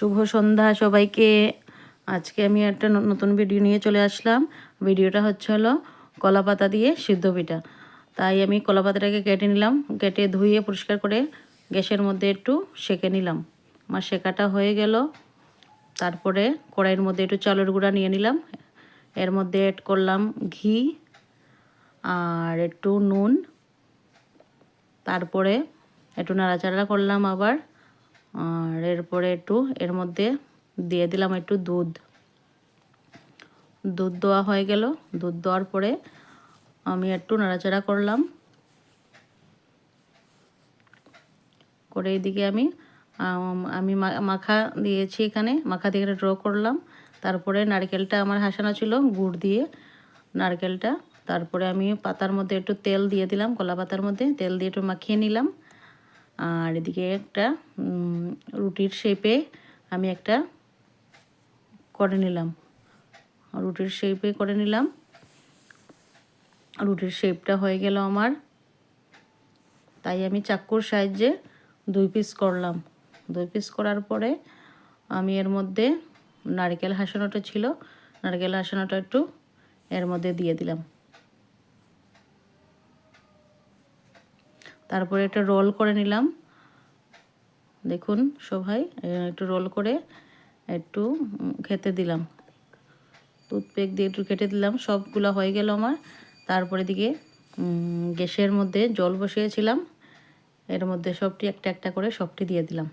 শুভ সন্ধ্যা সবাইকে। আজকে আমি একটা নতুন ভিডিও নিয়ে চলে আসলাম। ভিডিওটা হলো কলা পাতা দিয়ে সিদ্ধ পিঠা। তাই আমি কলা পাতাটাকে কেটে নিলাম, কেটে ধুয়ে পরিষ্কার করে গ্যাসের মধ্যে একটু সেঁকে নিলাম। আমার সেঁকাটা হয়ে গেল। তারপরে কড়াইয়ের মধ্যে একটু চালের গুঁড়া নিয়ে নিলাম, এর মধ্যে অ্যাড করলাম ঘি আর একটু নুন। তারপরে একটু নাড়াচাড়া করলাম আবার, আর এরপরে একটু এর মধ্যে দিয়ে দিলাম একটু দুধ দেওয়া হয়ে গেল। দুধ দেওয়ার পরে আমি একটু নাড়াচাড়া করলাম করে এদিকে আমি মাখা দিয়েছি, এখানে মাখা দিয়ে ড্র করলাম। তারপরে নারকেলটা আমার হাসানো ছিল গুড় দিয়ে নারকেলটা। তারপরে আমি পাতার মধ্যে একটু তেল দিয়ে দিলাম, কলা পাতার মধ্যে তেল দিয়ে একটু মাখিয়ে নিলাম। আর এদিকে একটা রুটির শেপে আমি একটা করে নিলাম, রুটির শেপে করে নিলাম। রুটির শেপটা হয়ে গেল আমার, তাই আমি চাকুর সাহায্যে 2 পিস করলাম। 2 পিস করার পরে আমি এর মধ্যে নারকেল হাসানোটা ছিল, নারকেল হাসানোটা একটু এর মধ্যে দিয়ে দিলাম। তারপরে একটা রোল করে নিলাম। দেখুন সবাই, একটু রোল করে একটু খেতে দিলাম, টুথপিক দিয়ে একটু কেটে দিলাম। সবগুলো হয়ে গেল আমার। তারপরে দিকে গ্যাসের মধ্যে জল বসিয়েছিলাম, এর মধ্যে সবটি একটা একটা করে সবটি দিয়ে দিলাম।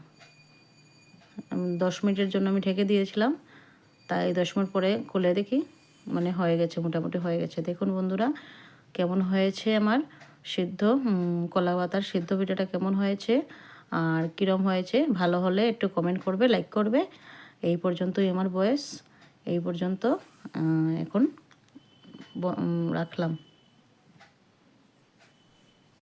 10 মিনিটের জন্য আমি ঢেকে দিয়েছিলাম, তাই 10 মিনিট পরে খুলে দেখি মানে হয়ে গেছে, মোটামুটি হয়ে গেছে। দেখুন বন্ধুরা কেমন হয়েছে আমার সিদ্ধ কলা পাতার সিদ্ধ পিঠাটা কেমন হয়েছে আর কীরকম হয়েছে। ভালো হলে একটু কমেন্ট করবে, লাইক করবে। এই পর্যন্তই আমার বয়স, এই পর্যন্ত এখন রাখলাম।